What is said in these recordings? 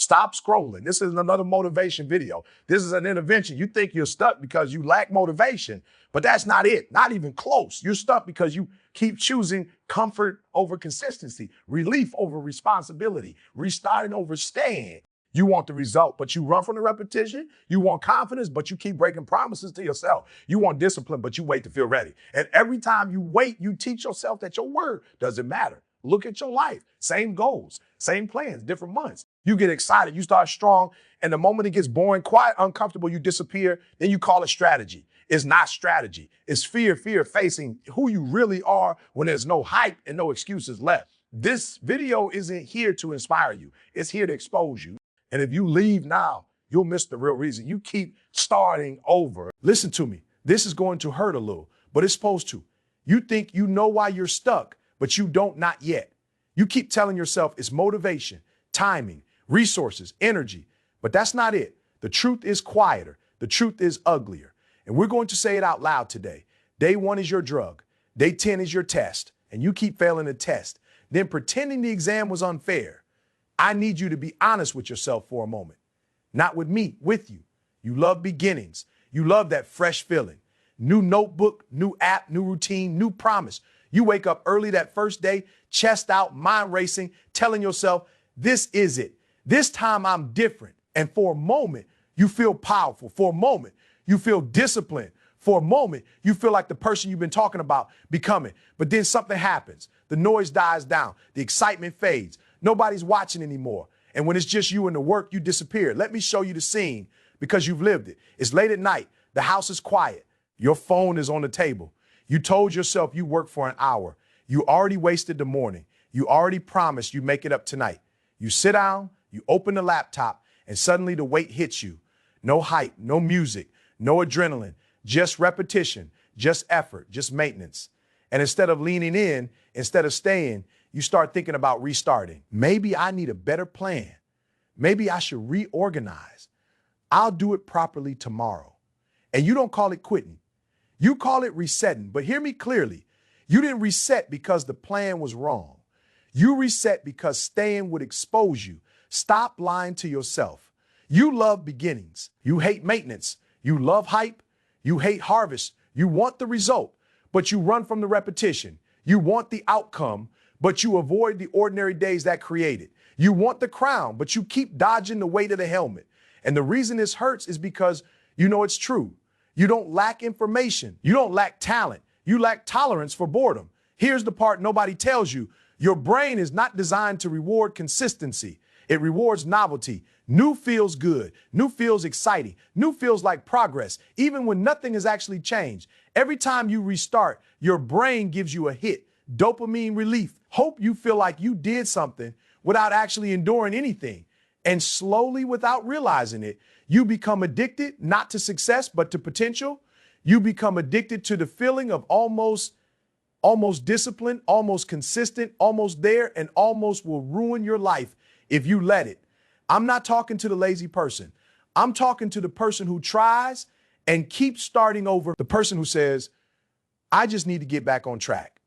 Stop scrolling. This is another motivation video. This is an intervention. You think you're stuck because you lack motivation, but that's not it. Not even close. You're stuck because you keep choosing comfort over consistency, relief over responsibility, restarting over staying. You want the result, but you run from the repetition. You want confidence, but you keep breaking promises to yourself. You want discipline, but you wait to feel ready. And every time you wait, you teach yourself that your word doesn't matter. Look at your life. Same goals, same plans, different months. You get excited, you start strong, and the moment it gets boring, quiet, uncomfortable, you disappear, then you call it strategy. It's not strategy. It's fear facing who you really are when there's no hype and no excuses left. This video isn't here to inspire you. It's here to expose you. And if you leave now, you'll miss the real reason. You keep starting over. Listen to me. This is going to hurt a little, but it's supposed to. You think you know why you're stuck, but you don't, not yet. You keep telling yourself it's motivation, timing, resources, energy, but that's not it. The truth is quieter. The truth is uglier. And we're going to say it out loud today. Day 1 is your drug. Day 10 is your test. And you keep failing the test, then pretending the exam was unfair. I need you to be honest with yourself for a moment. Not with me, with you. You love beginnings. You love that fresh feeling. New notebook, new app, new routine, new promise. You wake up early that first day, chest out, mind racing, telling yourself, this is it. This time I'm different. And for a moment, you feel powerful. For a moment, you feel disciplined. For a moment, you feel like the person you've been talking about becoming. But then something happens. The noise dies down. The excitement fades. Nobody's watching anymore. And when it's just you and the work, you disappear. Let me show you the scene because you've lived it. It's late at night. The house is quiet. Your phone is on the table. You told yourself you worked for an hour. You already wasted the morning. You already promised you make it up tonight. You sit down, you open the laptop, and suddenly the weight hits you. No hype, no music, no adrenaline, just repetition, just effort, just maintenance. And instead of leaning in, instead of staying, you start thinking about restarting. Maybe I need a better plan. Maybe I should reorganize. I'll do it properly tomorrow. And you don't call it quitting. You call it resetting. But hear me clearly. You didn't reset because the plan was wrong. You reset because staying would expose you. Stop lying to yourself. You love beginnings. You hate maintenance. You love hype. You hate harvest. You want the result, but you run from the repetition. You want the outcome, but you avoid the ordinary days that create it. You want the crown, but you keep dodging the weight of the helmet. And the reason this hurts is because you know it's true. You don't lack information. You don't lack talent. You lack tolerance for boredom. Here's the part nobody tells you. Your brain is not designed to reward consistency. It rewards novelty. New feels good. New feels exciting. New feels like progress, even when nothing has actually changed. Every time you restart, your brain gives you a hit. Dopamine relief. Hope you feel like you did something without actually enduring anything. And slowly, without realizing it, you become addicted, not to success, but to potential. You become addicted to the feeling of almost disciplined, almost consistent, almost there, and almost will ruin your life if you let it. I'm not talking to the lazy person. I'm talking to the person who tries and keeps starting over. The person who says, I just need to get back on track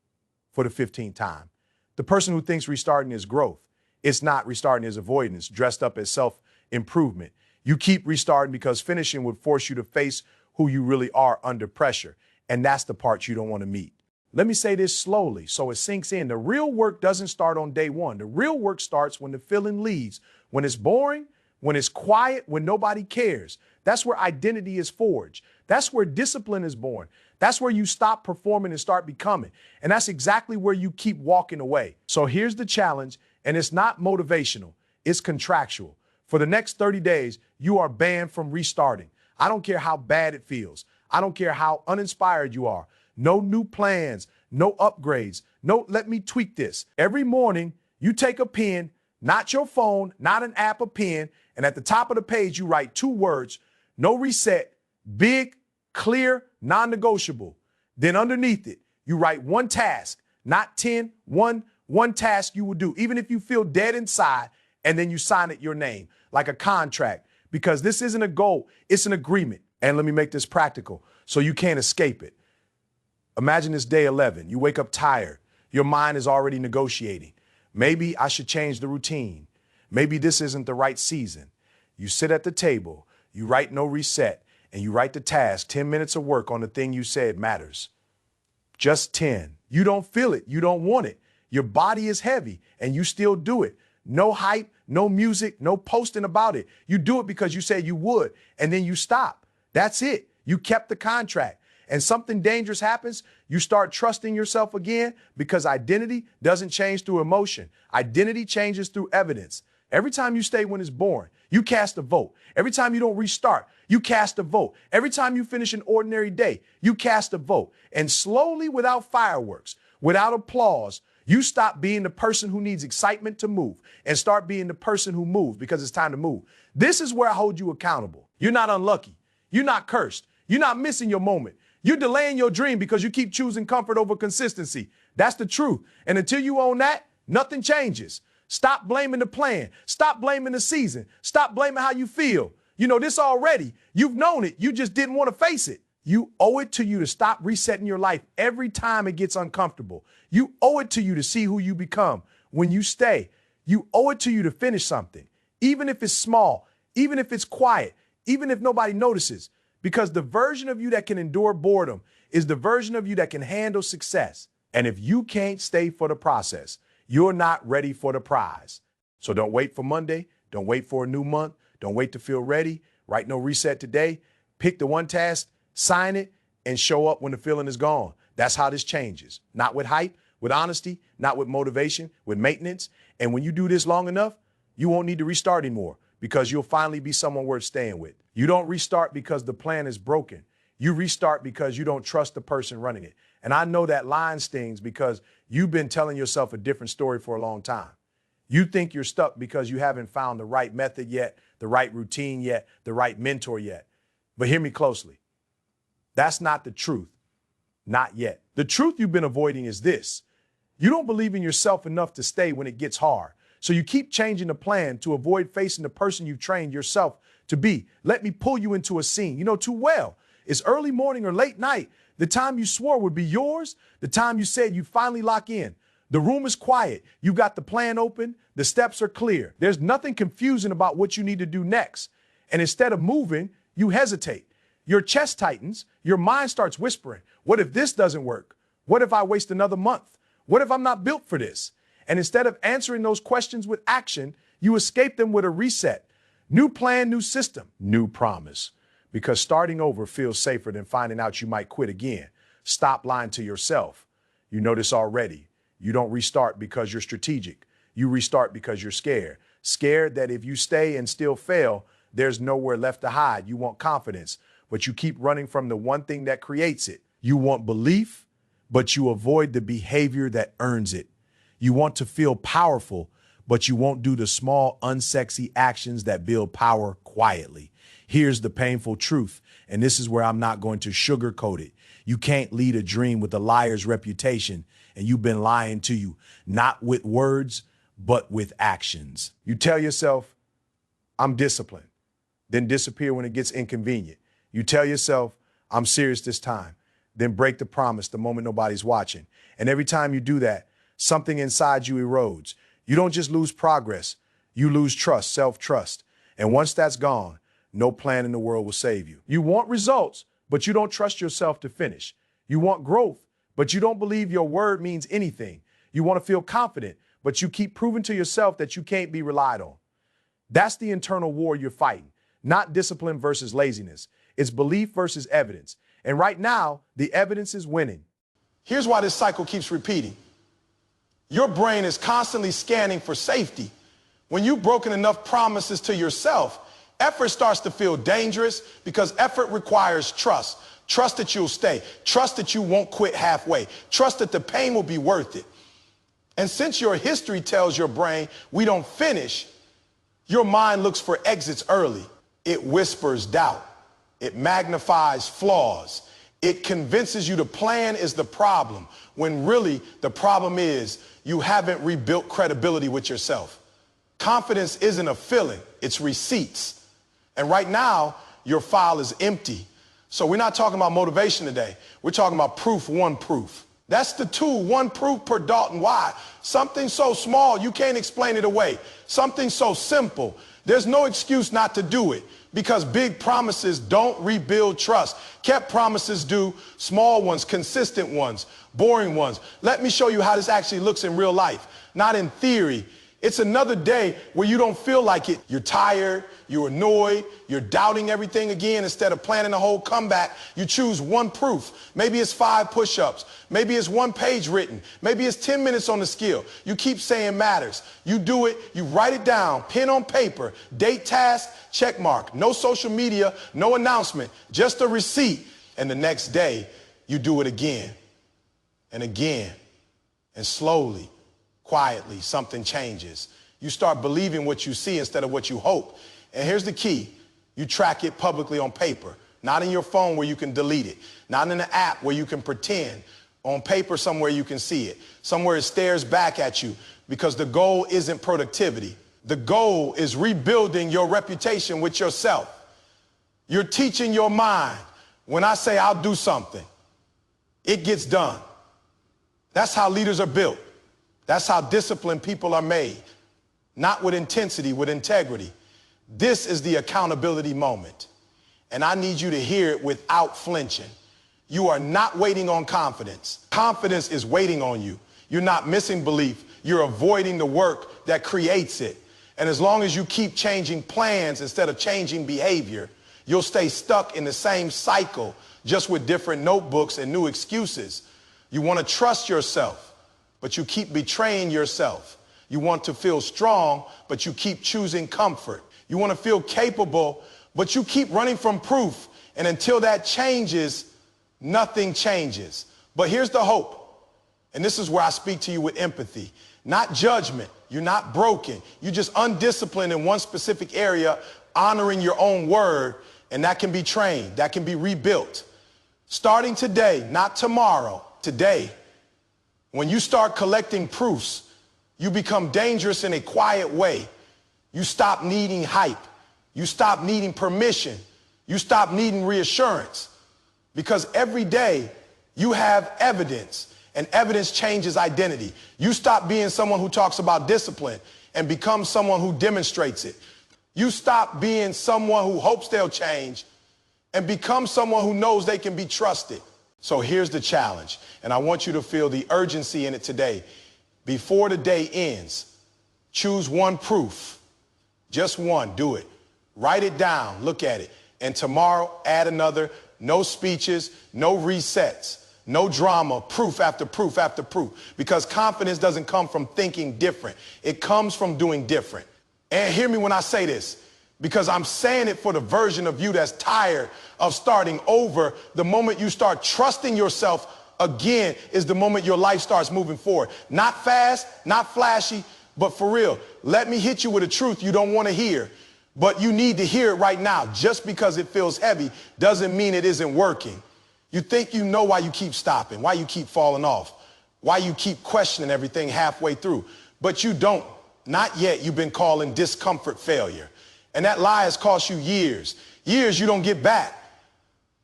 for the 15th time. The person who thinks restarting is growth. It's not. Restarting is avoidance, dressed up as self-improvement. You keep restarting because finishing would force you to face who you really are under pressure. And that's the part you don't want to meet. Let me say this slowly so it sinks in. The real work doesn't start on day 1. The real work starts when the feeling leaves, when it's boring, when it's quiet, when nobody cares. That's where identity is forged. That's where discipline is born. That's where you stop performing and start becoming. And that's exactly where you keep walking away. So here's the challenge, and it's not motivational, it's contractual. For the next 30 days, you are banned from restarting. I don't care how bad it feels. I don't care how uninspired you are. No new plans, no upgrades. No, let me tweak this. Every morning, you take a pen, not your phone, not an app, a pen, and at the top of the page, you write 2 words, no reset, big, clear, non-negotiable. Then underneath it, you write 1 task, not 10, one task you will do, even if you feel dead inside, and then you sign it your name, like a contract, because this isn't a goal, it's an agreement. And let me make this practical so you can't escape it. Imagine it's day 11. You wake up tired. Your mind is already negotiating. Maybe I should change the routine. Maybe this isn't the right season. You sit at the table, you write no reset, and you write the task, 10 minutes of work on the thing you said matters. Just 10. You don't feel it. You don't want it. Your body is heavy and you still do it. No hype, no music, no posting about it. You do it because you said you would, and then you stop. That's it. You kept the contract. And something dangerous happens, you start trusting yourself again, because identity doesn't change through emotion. Identity changes through evidence. Every time you stay when it's boring, you cast a vote. Every time you don't restart, you cast a vote. Every time you finish an ordinary day, you cast a vote. And slowly, without fireworks, without applause, you stop being the person who needs excitement to move and start being the person who moves because it's time to move. This is where I hold you accountable. You're not unlucky. You're not cursed. You're not missing your moment. You're delaying your dream because you keep choosing comfort over consistency. That's the truth. And until you own that, nothing changes. Stop blaming the plan. Stop blaming the season. Stop blaming how you feel. You know this already. You've known it. You just didn't want to face it. You owe it to you to stop resetting your life every time it gets uncomfortable. You owe it to you to see who you become when you stay. You owe it to you to finish something, even if it's small, even if it's quiet, even if nobody notices, because the version of you that can endure boredom is the version of you that can handle success. And if you can't stay for the process, you're not ready for the prize. So don't wait for Monday. Don't wait for a new month. Don't wait to feel ready. Write no reset today. Pick the one task, sign it, and show up when the feeling is gone. That's how this changes. Not with hype, with honesty, not with motivation, with maintenance. And when you do this long enough, you won't need to restart anymore, because you'll finally be someone worth staying with. You don't restart because the plan is broken. You restart because you don't trust the person running it. And I know that line stings because you've been telling yourself a different story for a long time. You think you're stuck because you haven't found the right method yet, the right routine yet, the right mentor yet. But hear me closely. That's not the truth. Not yet. The truth you've been avoiding is this. You don't believe in yourself enough to stay when it gets hard. So you keep changing the plan to avoid facing the person you've trained yourself to be. Let me pull you into a scene. You know too well. It's early morning or late night. The time you swore would be yours. The time you said you'd finally lock in. The room is quiet. You got the plan open. The steps are clear. There's nothing confusing about what you need to do next. And instead of moving, you hesitate. Your chest tightens. Your mind starts whispering. What if this doesn't work? What if I waste another month? What if I'm not built for this? And instead of answering those questions with action, you escape them with a reset. New plan, new system, new promise. Because starting over feels safer than finding out you might quit again. Stop lying to yourself. You know this already. You don't restart because you're strategic. You restart because you're scared. Scared that if you stay and still fail, there's nowhere left to hide. You want confidence, but you keep running from the one thing that creates it. You want belief, but you avoid the behavior that earns it. You want to feel powerful, but you won't do the small, unsexy actions that build power quietly. Here's the painful truth, and this is where I'm not going to sugarcoat it. You can't lead a dream with a liar's reputation, and you've been lying to you, not with words, but with actions. You tell yourself, I'm disciplined, then disappear when it gets inconvenient. You tell yourself, I'm serious this time, then break the promise the moment nobody's watching. And every time you do that, something inside you erodes. You don't just lose progress, you lose trust, self-trust. And once that's gone, no plan in the world will save you. You want results, but you don't trust yourself to finish. You want growth, but you don't believe your word means anything. You want to feel confident, but you keep proving to yourself that you can't be relied on. That's the internal war you're fighting, not discipline versus laziness. It's belief versus evidence. And right now, the evidence is winning. Here's why this cycle keeps repeating. Your brain is constantly scanning for safety. When you've broken enough promises to yourself, effort starts to feel dangerous because effort requires trust. Trust that you'll stay. Trust that you won't quit halfway. Trust that the pain will be worth it. And since your history tells your brain we don't finish, your mind looks for exits early. It whispers doubt. It magnifies flaws. It convinces you the plan is the problem, when really the problem is you haven't rebuilt credibility with yourself. Confidence isn't a feeling, it's receipts. And right now, your file is empty. So we're not talking about motivation today. We're talking about proof, one proof. That's the tool, one proof per Dalton. Why? Something so small, you can't explain it away. Something so simple, there's no excuse not to do it, because big promises don't rebuild trust. Kept promises do, small ones, consistent ones, boring ones. Let me show you how this actually looks in real life, not in theory. It's another day where you don't feel like it. You're tired, you're annoyed, you're doubting everything again. Instead of planning a whole comeback, you choose one proof. Maybe it's 5 push-ups. Maybe it's 1 page written. Maybe it's 10 minutes on the scale. You keep saying matters. You do it, you write it down, pen on paper, date, task, check mark. No social media, no announcement, just a receipt. And the next day, you do it again and again, and slowly, quietly, something changes. You start believing what you see instead of what you hope. And here's the key. You track it publicly on paper, not in your phone where you can delete it, not in an app where you can pretend, on paper somewhere you can see it, somewhere it stares back at you, because the goal isn't productivity. The goal is rebuilding your reputation with yourself. You're teaching your mind, when I say I'll do something, it gets done. That's how leaders are built. That's how disciplined people are made. Not with intensity, with integrity. This is the accountability moment. And I need you to hear it without flinching. You are not waiting on confidence. Confidence is waiting on you. You're not missing belief. You're avoiding the work that creates it. And as long as you keep changing plans instead of changing behavior, you'll stay stuck in the same cycle, just with different notebooks and new excuses. You want to trust yourself, but you keep betraying yourself. You want to feel strong, but you keep choosing comfort. You want to feel capable, but you keep running from proof. And until that changes, nothing changes. But here's the hope. And this is where I speak to you with empathy, not judgment. You're not broken. You're just undisciplined in one specific area, honoring your own word. And that can be trained. That can be rebuilt. Starting today, not tomorrow, today. When you start collecting proofs, you become dangerous in a quiet way. You stop needing hype. You stop needing permission. You stop needing reassurance. Because every day you have evidence, and evidence changes identity. You stop being someone who talks about discipline and become someone who demonstrates it. You stop being someone who hopes they'll change and become someone who knows they can be trusted. So here's the challenge, and I want you to feel the urgency in it today. Before the day ends, choose one proof. Just one. Do it. Write it down. Look at it. And tomorrow, add another. No speeches, no resets, no drama, proof after proof after proof. Because confidence doesn't come from thinking different. It comes from doing different. And hear me when I say this, because I'm saying it for the version of you that's tired of starting over. The moment you start trusting yourself again is the moment your life starts moving forward. Not fast, not flashy, but for real. Let me hit you with a truth you don't want to hear, but you need to hear it right now. Just because it feels heavy doesn't mean it isn't working. You think you know why you keep stopping, why you keep falling off, why you keep questioning everything halfway through, but you don't. Not yet. You've been calling discomfort failure. And that lie has cost you years. Years you don't get back.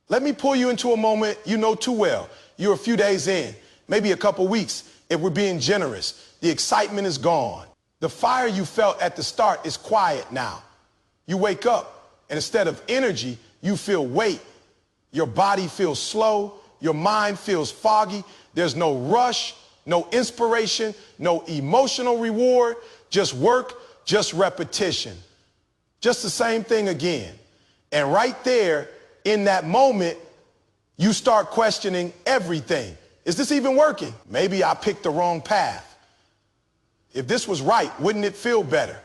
Let me pull you into a moment you know too well. You're a few days in, maybe a couple weeks, if we're being generous. The excitement is gone. The fire you felt at the start is quiet now. You wake up, and instead of energy, you feel weight. Your body feels slow. Your mind feels foggy. There's no rush, no inspiration, no emotional reward, just work, just repetition. Just the same thing again. And right there, in that moment, you start questioning everything. Is this even working? Maybe I picked the wrong path. If this was right, wouldn't it feel better?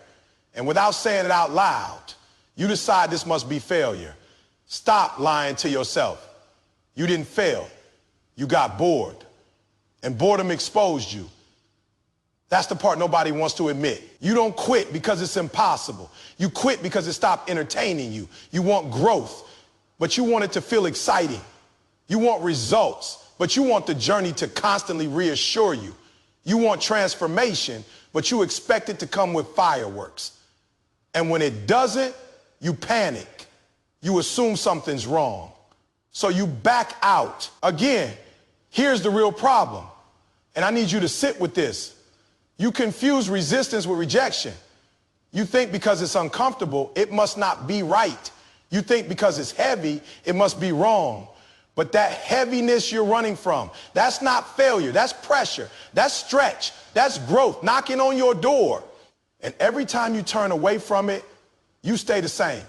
And without saying it out loud, you decide this must be failure. Stop lying to yourself. You didn't fail. You got bored. And boredom exposed you. That's the part nobody wants to admit. You don't quit because it's impossible. You quit because it stopped entertaining you. You want growth, but you want it to feel exciting. You want results, but you want the journey to constantly reassure you. You want transformation, but you expect it to come with fireworks. And when it doesn't, you panic. You assume something's wrong. So you back out. Again, Here's the real problem, and I need you to sit with this. You confuse resistance with rejection. You think because it's uncomfortable, it must not be right. You think because it's heavy, it must be wrong. But that heaviness you're running from, that's not failure, that's pressure, that's stretch, that's growth knocking on your door. And every time you turn away from it, you stay the same.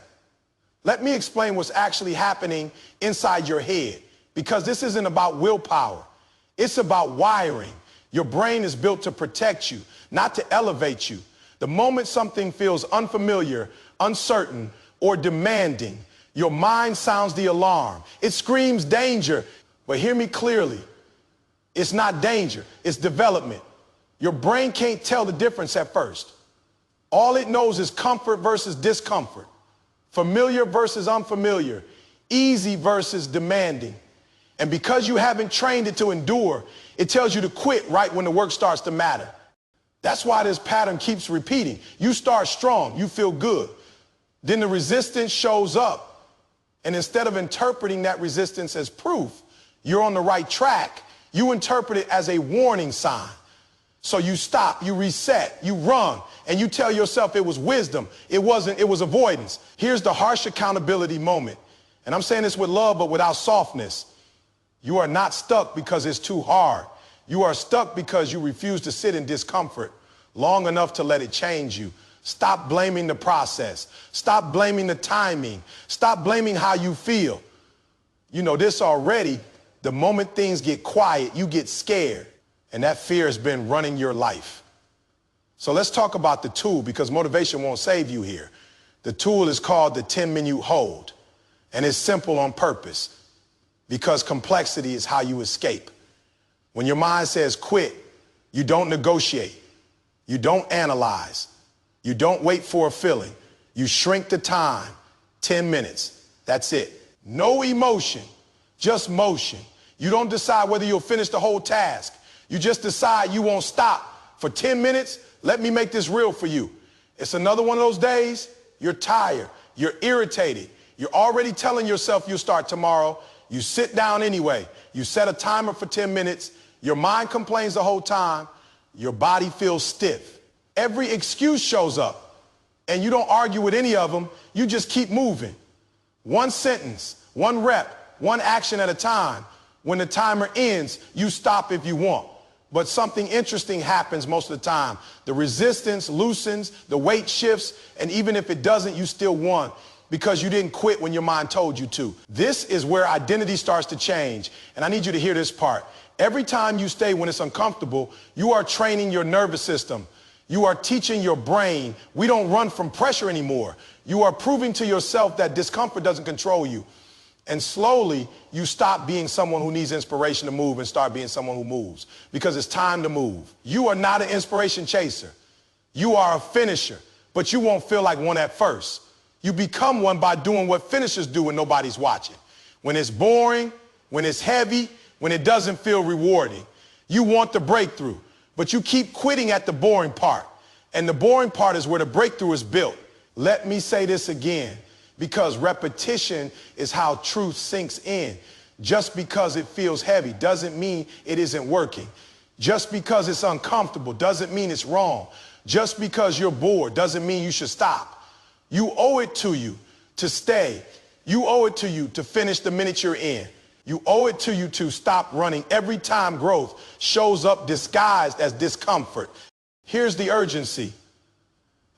Let me explain what's actually happening inside your head, because this isn't about willpower. It's about wiring. Your brain is built to protect you, not to elevate you. The moment something feels unfamiliar, uncertain, or demanding, your mind sounds the alarm. It screams danger. But hear me clearly. It's not danger, it's development. Your brain can't tell the difference at first. All it knows is comfort versus discomfort, familiar versus unfamiliar, easy versus demanding. And because you haven't trained it to endure, it tells you to quit right when the work starts to matter. That's why this pattern keeps repeating. You start strong, you feel good. Then the resistance shows up. And instead of interpreting that resistance as proof you're on the right track, you interpret it as a warning sign. So you stop, you reset, you run, and you tell yourself it was wisdom. It wasn't, it was avoidance. Here's the harsh accountability moment. And I'm saying this with love, but without softness. You are not stuck because it's too hard. You are stuck because you refuse to sit in discomfort long enough to let it change you. Stop blaming the process. Stop blaming the timing. Stop blaming how you feel. You know this already. The moment things get quiet, you get scared. And that fear has been running your life. So let's talk about the tool, because motivation won't save you here. The tool is called the 10-minute hold. And it's simple on purpose, because complexity is how you escape. When your mind says quit, you don't negotiate. You don't analyze. You don't wait for a feeling. You shrink the time, 10 minutes. That's it. No emotion, just motion. You don't decide whether you'll finish the whole task. You just decide you won't stop. For 10 minutes, let me make this real for you. It's another one of those days, you're tired, you're irritated. You're already telling yourself you'll start tomorrow. You sit down anyway. You set a timer for 10 minutes. Your mind complains the whole time. Your body feels stiff. Every excuse shows up, and you don't argue with any of them. You just keep moving. One sentence, one rep, one action at a time. When the timer ends, you stop if you want. But something interesting happens most of the time. The resistance loosens, the weight shifts, and even if it doesn't, you still won, because you didn't quit when your mind told you to. This is where identity starts to change. And I need you to hear this part. Every time you stay when it's uncomfortable, you are training your nervous system. You are teaching your brain, we don't run from pressure anymore. You are proving to yourself that discomfort doesn't control you. And slowly, you stop being someone who needs inspiration to move and start being someone who moves, because it's time to move. You are not an inspiration chaser. You are a finisher, but you won't feel like one at first. You become one by doing what finishers do when nobody's watching. When it's boring, when it's heavy, when it doesn't feel rewarding. You want the breakthrough, but you keep quitting at the boring part. And the boring part is where the breakthrough is built. Let me say this again, because repetition is how truth sinks in. Just because it feels heavy doesn't mean it isn't working. Just because it's uncomfortable doesn't mean it's wrong. Just because you're bored doesn't mean you should stop. You owe it to you to stay. You owe it to you to finish the minute you're in. You owe it to you to stop running every time growth shows up disguised as discomfort. Here's the urgency,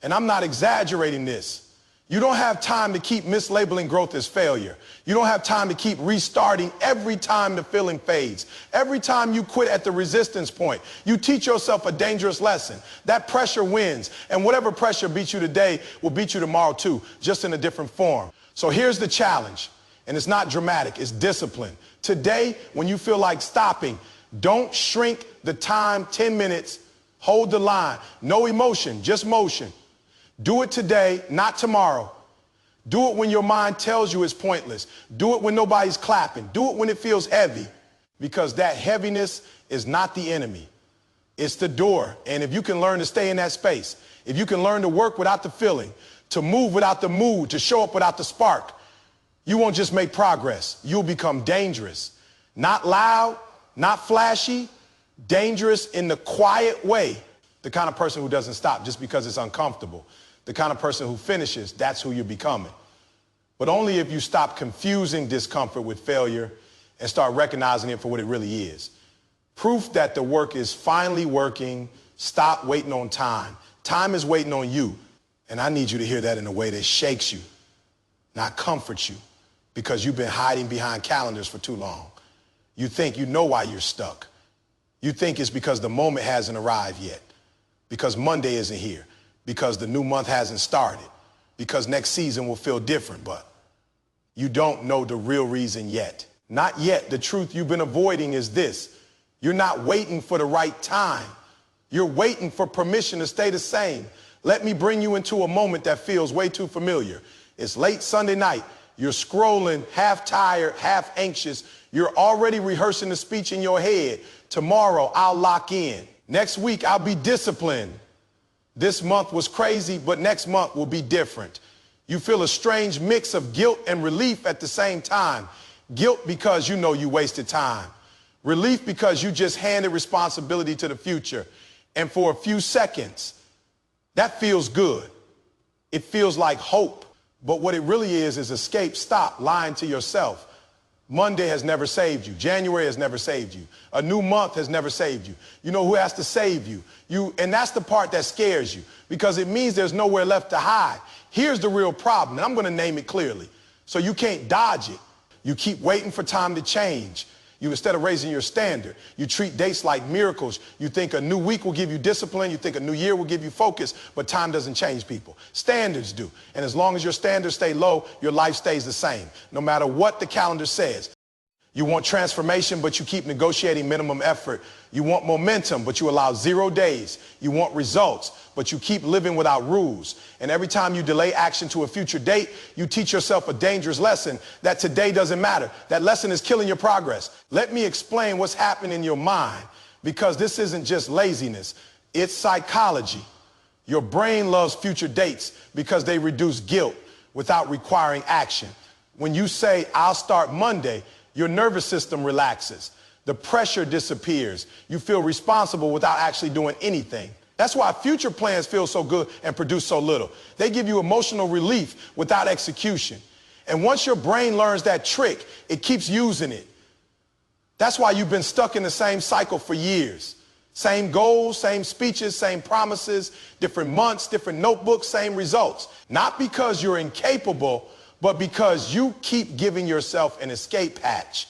and I'm not exaggerating this. You don't have time to keep mislabeling growth as failure. You don't have time to keep restarting every time the feeling fades. Every time you quit at the resistance point, you teach yourself a dangerous lesson. That pressure wins, and whatever pressure beats you today will beat you tomorrow too, just in a different form. So here's the challenge, and it's not dramatic, it's discipline. Today, when you feel like stopping, don't shrink the time 10 minutes, hold the line. No emotion, just motion. Do it today, not tomorrow. Do it when your mind tells you it's pointless. Do it when nobody's clapping. Do it when it feels heavy, because that heaviness is not the enemy. It's the door. And if you can learn to stay in that space, if you can learn to work without the feeling, to move without the mood, to show up without the spark, you won't just make progress. You'll become dangerous. Not loud, Not flashy, dangerous in the quiet way. The kind of person who doesn't stop just because it's uncomfortable. The kind of person who finishes, that's who you're becoming. But only if you stop confusing discomfort with failure and start recognizing it for what it really is. Proof that the work is finally working. Stop waiting on time. Time is waiting on you. And I need you to hear that in a way that shakes you, not comforts you, because you've been hiding behind calendars for too long. You think you know why you're stuck. You think it's because the moment hasn't arrived yet, because Monday isn't here, because the new month hasn't started, because next season will feel different, but you don't know the real reason yet. Not yet. The truth you've been avoiding is this. You're not waiting for the right time. You're waiting for permission to stay the same. Let me bring you into a moment that feels way too familiar. It's late Sunday night. You're scrolling, half tired, half anxious. You're already rehearsing the speech in your head. Tomorrow, I'll lock in. Next week, I'll be disciplined. This month was crazy, but next month will be different. You feel a strange mix of guilt and relief at the same time. Guilt because you know you wasted time. Relief because you just handed responsibility to the future. And for a few seconds, that feels good. It feels like hope. But what it really is escape. Stop lying to yourself. Monday has never saved you. January has never saved you. A new month has never saved you. You know who has to save you? You, and that's the part that scares you, because it means there's nowhere left to hide. Here's the real problem, and I'm going to name it clearly, so you can't dodge it. You keep waiting for time to change. You, instead of raising your standard, you treat dates like miracles. You think a new week will give you discipline. You think a new year will give you focus, but time doesn't change people. Standards do. And as long as your standards stay low, your life stays the same, no matter what the calendar says. You want transformation, but you keep negotiating minimum effort. You want momentum, but you allow 0 days. You want results, but you keep living without rules. And every time you delay action to a future date, you teach yourself a dangerous lesson that today doesn't matter. That lesson is killing your progress. Let me explain what's happening in your mind, because this isn't just laziness. It's psychology. Your brain loves future dates because they reduce guilt without requiring action. When you say, I'll start Monday, your nervous system relaxes. The pressure disappears. You feel responsible without actually doing anything. That's why future plans feel so good and produce so little. They give you emotional relief without execution. And once your brain learns that trick, it keeps using it. That's why you've been stuck in the same cycle for years. Same goals, same speeches, same promises, different months, different notebooks, same results. Not because you're incapable, but because you keep giving yourself an escape hatch.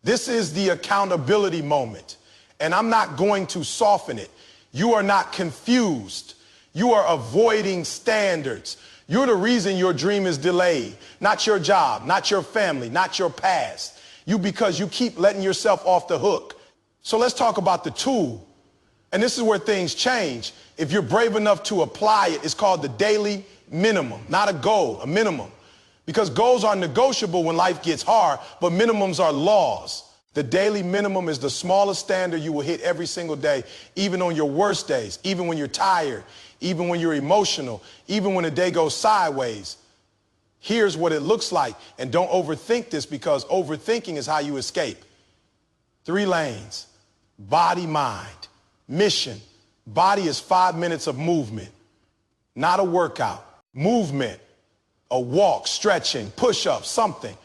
This is the accountability moment, and I'm not going to soften it. You are not confused. You are avoiding standards. You're the reason your dream is delayed, not your job, not your family, not your past. Because you keep letting yourself off the hook. So let's talk about the tool. And this is where things change. If you're brave enough to apply it, it's called the daily minimum, not a goal, a minimum. Because goals are negotiable when life gets hard, but minimums are laws. The daily minimum is the smallest standard you will hit every single day, even on your worst days, even when you're tired, even when you're emotional, even when the day goes sideways. Here's what it looks like. And don't overthink this, because overthinking is how you escape. 3 lanes: body, mind, mission. Body is 5 minutes of movement, not a workout. Movement. A walk, stretching, push-ups, something.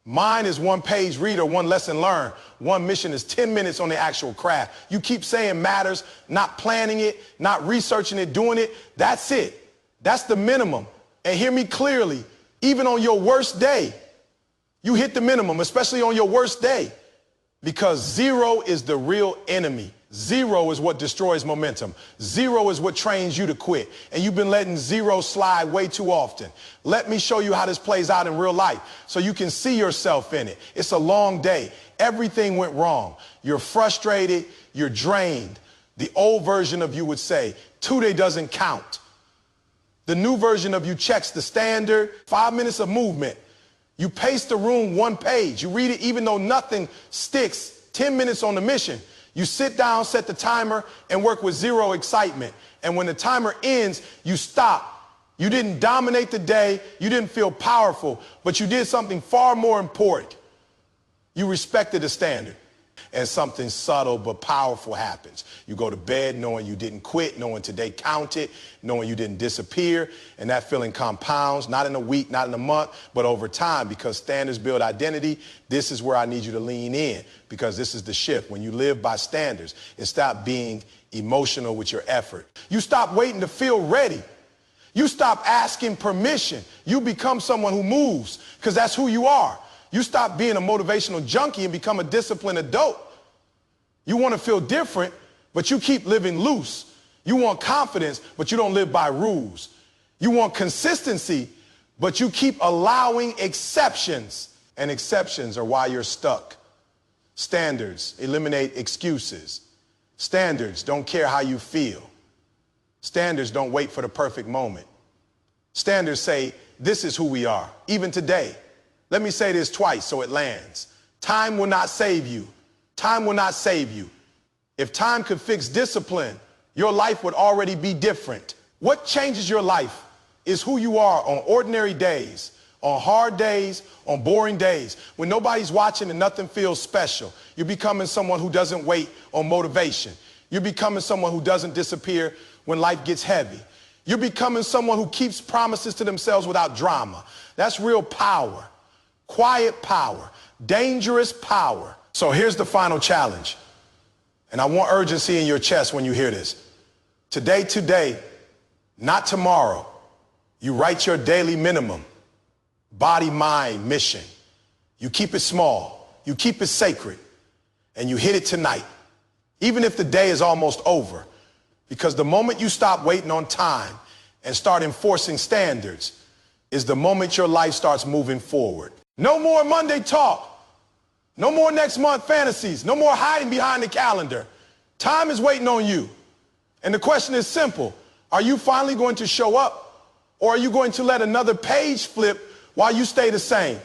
Mind is 1 page read or 1 lesson learned. 1 mission is 10 minutes on the actual craft. You keep saying matters, not planning it, not researching it, doing it. That's it. That's the minimum. And hear me clearly, even on your worst day, you hit the minimum, especially on your worst day, because 0 is the real enemy. 0 is what destroys momentum. 0 is what trains you to quit. And you've been letting 0 slide way too often. Let me show you how this plays out in real life so you can see yourself in it. It's a long day. Everything went wrong. You're frustrated. You're drained. The old version of you would say, today doesn't count. The new version of you checks the standard. 5 minutes of movement. You pace the room 1 page. You read it even though nothing sticks. 10 minutes on the mission. You sit down, set the timer, and work with 0 excitement. And when the timer ends, you stop. You didn't dominate the day. You didn't feel powerful, but you did something far more important. You respected the standard. and something subtle but powerful happens. You go to bed knowing you didn't quit, knowing today counted, knowing you didn't disappear, and that feeling compounds, not in a week, not in a month, but over time, because standards build identity. This is where I need you to lean in, because this is the shift. When you live by standards, and stop being emotional with your effort. You stop waiting to feel ready. You stop asking permission. You become someone who moves, because that's who you are. You stop being a motivational junkie and become a disciplined adult. You want to feel different, but you keep living loose. You want confidence, but you don't live by rules. You want consistency, but you keep allowing exceptions, and exceptions are why you're stuck. Standards eliminate excuses. Standards don't care how you feel. Standards don't wait for the perfect moment. Standards say, this is who we are, even today. Let me say this twice so it lands. Time will not save you. Time will not save you. If time could fix discipline, your life would already be different. What changes your life is who you are on ordinary days, on hard days, on boring days, when nobody's watching and nothing feels special. You're becoming someone who doesn't wait on motivation. You're becoming someone who doesn't disappear when life gets heavy. You're becoming someone who keeps promises to themselves without drama. That's real power. Quiet power, dangerous power. So here's the final challenge. And I want urgency in your chest when you hear this. Today, not tomorrow. You write your daily minimum, body, mind, mission. You keep it small, you keep it sacred, and you hit it tonight, even if the day is almost over. Because the moment you stop waiting on time and start enforcing standards is the moment your life starts moving forward. No more Monday talk. No more next month fantasies. No more hiding behind the calendar. Time is waiting on you. And the question is simple. Are you finally going to show up, or are you going to let another page flip while you stay the same?